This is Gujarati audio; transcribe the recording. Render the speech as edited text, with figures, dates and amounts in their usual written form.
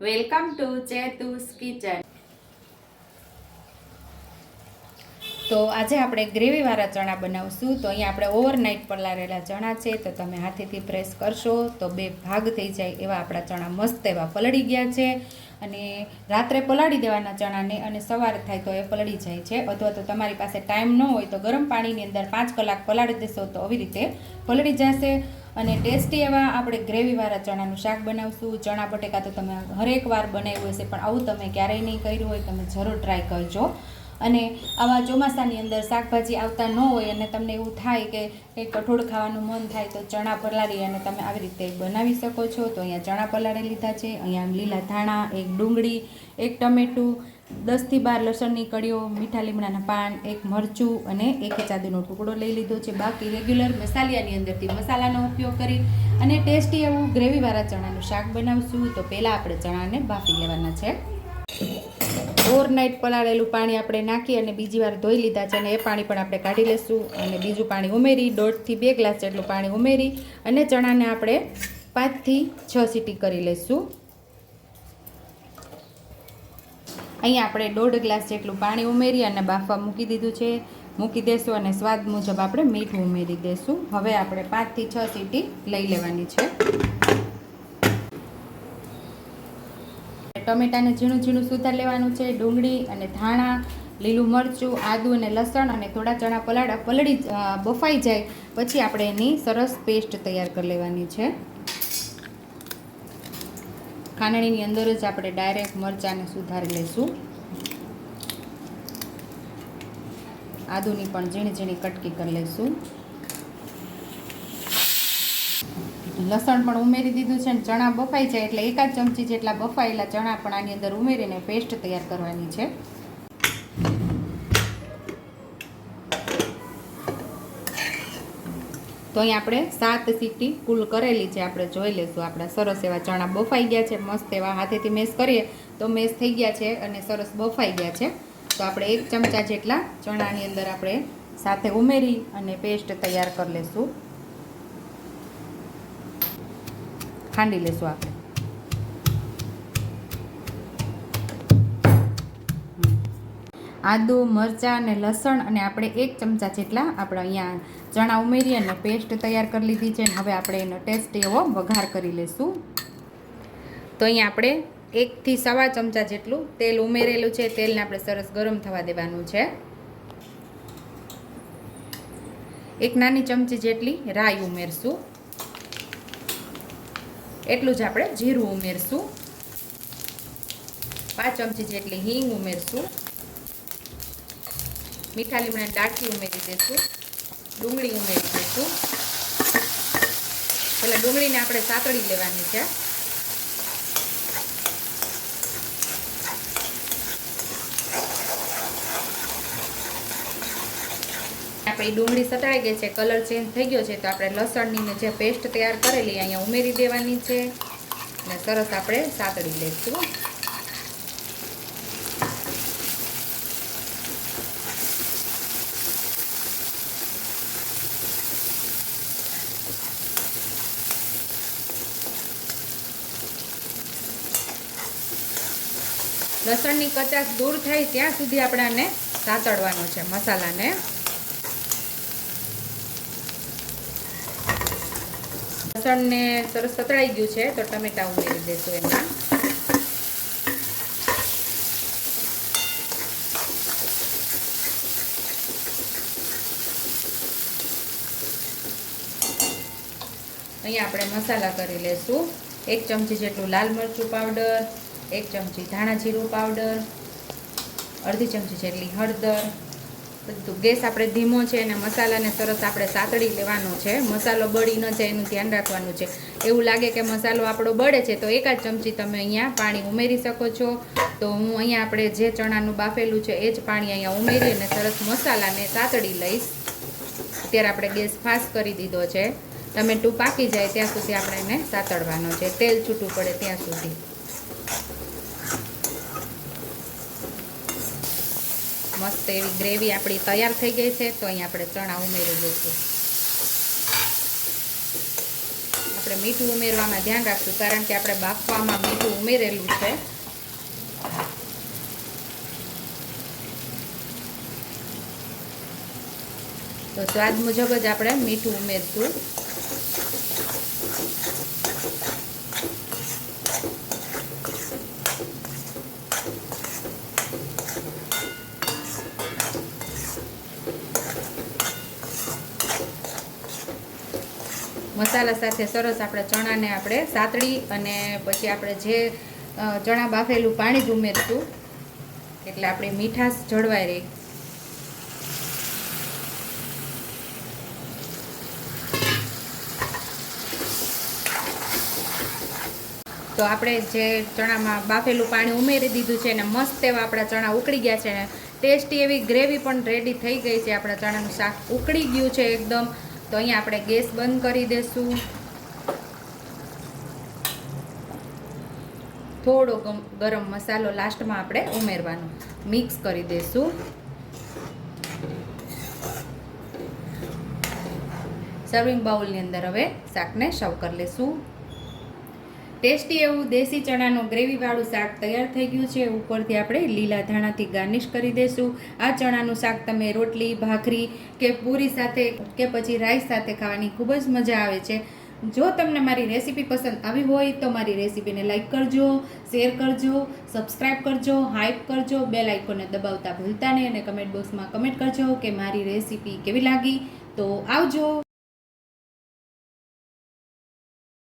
Welcome to ચેતુસ kitchen. તો આજે આપણે ગ્રેવીવાળા ચણા બનાવશું। તો અહીંયા આપણે ઓવરનાઇટ પલાળેલા ચણા છે, તો તમે હાથેથી પ્રેસ કરશો તો બે ભાગ થઈ જાય એવા આપણા ચણા મસ્ત એવા પલળી ગયા છે। અને રાત્રે પલાળી દેવાના ચણાને અને સવારે થાય તો એ પલળી જાય છે, અથવા તો તમારી પાસે ટાઈમ ન હોય તો ગરમ પાણીની અંદર 5 કલાક પલાળી દેશો તો આવી રીતે પલળી જશે। અને ટેસ્ટી એવા આપણે ગ્રેવીવાળા ચણાનું શાક બનાવશું। ચણા બટેકા તો તમે હરેક વાર બનાવ્યું હશે, પણ આવું તમે ક્યારેય નહીં કર્યું હોય, તમે જરૂર ટ્રાય કરજો। અને આવા ચોમાસાની અંદર શાકભાજી આવતા ન હોય અને તમને એવું થાય કે કંઈક કઠોળ ખાવાનું મન થાય તો ચણા પલાળી અને તમે આવી રીતે બનાવી શકો છો। તો અહીંયા ચણા પલાળી લીધા છે, અહીંયા લીલા ધાણા, એક ડુંગળી, એક ટમેટું, 10 થી 12 લસણની કળીઓ, મીઠા લીમડાના પાન, એક મરચું અને એક ચાદુનો ટુકડો લઈ લીધો છે। બાકી રેગ્યુલર મસાલિયાની અંદરથી મસાલાનો ઉપયોગ કરી અને ટેસ્ટી એવું ગ્રેવીવાળા ચણાનું શાક બનાવશું। તો પહેલાં આપણે ચણાને બાફી લેવાના છે। ઓવરનાઇટ પલાળેલું પાણી આપણે નાખી અને બીજી વાર ધોઈ લીધા છે, અને એ પાણી પણ આપણે કાઢી લઈશું અને બીજું પાણી ઉમેરી 1.5 થી 2 ગ્લાસ જેટલું પાણી ઉમેરી અને ચણાને આપણે 5 થી 6 સીટી કરી લઈશું। અહીંયા આપણે 1.5 ગ્લાસ જેટલું પાણી ઉમેરી અને બાફવા મૂકી દેશું અને સ્વાદ મુજબ આપણે મીઠું ઉમેરી દેશું। હવે આપણે 5 થી 6 સીટી લઈ લેવાની છે। ટમેટાને ઝીણું ઝીણું સુધાર લેવાનું છે, ડુંગળી અને ધાણા, લીલું મરચું, આદું અને લસણ અને થોડા ચણા બફાઈ જાય પછી આપણે એની સરસ પેસ્ટ તૈયાર કરી લેવાની છે। ખાંડણીની અંદર જ આપણે ડાયરેક્ટ મરચાંને સુધારી લઈશું। આદુની પણ ઝીણી ઝીણી કટકી કરી લઈશું। લસણ પણ ઉમેરી દીધું છે અને ચણા બફાઈ જાય એટલે 1 ચમચી જેટલા બફાયેલા ચણા પણ આની અંદર ઉમેરીને પેસ્ટ તૈયાર કરવાની છે। તો અહીં આપણે 7 સીટી કુલ કરેલી છે, આપણે જોઈ લઈશું। આપણા સરસ એવા ચણા બફાઈ ગયા છે, મસ્ત એવા હાથેથી મેશ કરીએ તો મેશ થઈ ગયા છે અને સરસ બફાઈ ગયા છે। તો આપણે 1 ચમચા જેટલા ચણાની અંદર આપણે સાથે ઉમેરી અને પેસ્ટ તૈયાર કરી લઈશું। ખાંડી લેશું આપણે। આદુ, મરચાં અને લસણ અને આપણે 1 ચમચા જેટલા આપણે અહીંયા ચણા ઉમેરી અને પેસ્ટ તૈયાર કરી લીધી છે। હવે આપણે એનો ટેસ્ટી એવો વઘાર કરી લઈશું। તો અહીંયા આપણે 1 થી 1.25 ચમચા જેટલું તેલ ઉમેરેલું છે। તેલને આપણે સરસ ગરમ થવા દેવાનું છે। 1 નાની ચમચી જેટલી રાઈ ઉમેરશું, એટલું જ આપણે જીરું ઉમેરશું, 5 ચમચી જેટલી હિંગ ઉમેરશું, મીઠા લીમડાની ડાળખી ઉમેરી દઈશું, ડુંગળી ઉમેરી દઈશું। પહેલાં ડુંગળીને આપણે સાતળી લેવાની છે। આપણી ડુંગળી સતળાઈ ગઈ છે, કલર ચેન્જ થઈ ગયો છે, તો આપણે લસણની જે પેસ્ટ તૈયાર કરેલી અહીંયા ઉમેરી દેવાની છે અને સરસ આપણે સાતળી લઈશું। લસણની કચાશ દૂર થાય ત્યાં સુધી આપણે આને સાતળવાનો છે મસાલાને। લસણને સરસ સતળાઈ ગયું છે તો ટમેટા ઉમેરી દઈશું એમાં। અહીંયા આપણે મસાલા કરી લઈશું। 1 ચમચી જેટલું લાલ મરચું પાવડર, 1 ચમચી ધાણા જીરું પાવડર, અડધી ચમચી જેટલી હળદર। બધું ગેસ આપણે ધીમો છે અને મસાલાને સરસ આપણે સાતળી લેવાનો છે। મસાલો બળી ન જાય એનું ધ્યાન રાખવાનું છે। એવું લાગે કે મસાલો આપણો બળે છે તો 1 ચમચી તમે અહીંયા પાણી ઉમેરી શકો છો। તો હું અહીંયા આપણે જે ચણાનું બાફેલું છે એ જ પાણી અહીંયા ઉમેરી અને સરસ મસાલાને સાતળી લઈશ। અત્યારે આપણે ગેસ ફાસ્ટ કરી દીધો છે। ટમેટું પાકી જાય ત્યાં સુધી આપણે એને સાતળવાનો છે, તેલ છૂટું પડે ત્યાં સુધી। મસ્ત એવી ગ્રેવી આપણી તૈયાર થઈ ગઈ છે। તો અહીં આપણે ચણા ઉમેરી દઈશું। આપણે મીઠું ઉમેરવામાં ધ્યાન રાખશું, કારણ કે આપણે બાફવામાં મીઠું ઉમેરેલું છે. તો સ્વાદ મુજબ જ આપણે મીઠું ઉમેરશું. મસાલા સાથે સરસ આપણે ચણાને આપણે સાતળી અને પછી આપણે જે ચણા બાફેલું પાણી જ ઉમેરશું, એટલે આપણી મીઠાશ જળવાઈ રહે. તો આપણે જે ચણામાં બાફેલું પાણી ઉમેરી દીધું છે અને મસ્ત એવા આપણા ચણા ઉકળી ગયા છે ને ટેસ્ટી એવી ગ્રેવી પણ રેડી થઈ ગઈ છે. આપણા ચણાનું શાક ઉકળી ગયું છે એકદમ. તો અહીંયા આપણે ગેસ બંધ કરી દઈશું. થોડો ગરમ મસાલો લાસ્ટમાં આપણે ઉમેરવાનો, મિક્સ કરી દઈશું. સર્વિંગ બાઉલની અંદર હવે શાકને સર્વ કરી લઈશું. ટેસ્ટી એવું દેશી ચણાનું ગ્રેવીવાળું શાક તૈયાર થઈ ગયું છે. ઉપરથી આપણે લીલા ધાણાથી ગાર્નિશ કરી દઈશું. આ ચણાનું શાક તમે રોટલી, ભાખરી કે પૂરી સાથે કે પછી રાઈસ સાથે ખાવાની ખૂબ જ મજા આવે છે. જો તમને મારી રેસીપી પસંદ આવી હોય તો મારી રેસીપીને લાઈક કરજો, શેર કરજો, સબસ્ક્રાઈબ કરજો, હાઈપ કરજો, બેલ આઇકોનને દબાવતા ભૂલતા નહીં અને કમેન્ટ બોક્સમાં કમેન્ટ કરજો કે મારી રેસીપી કેવી લાગી. તો આવજો.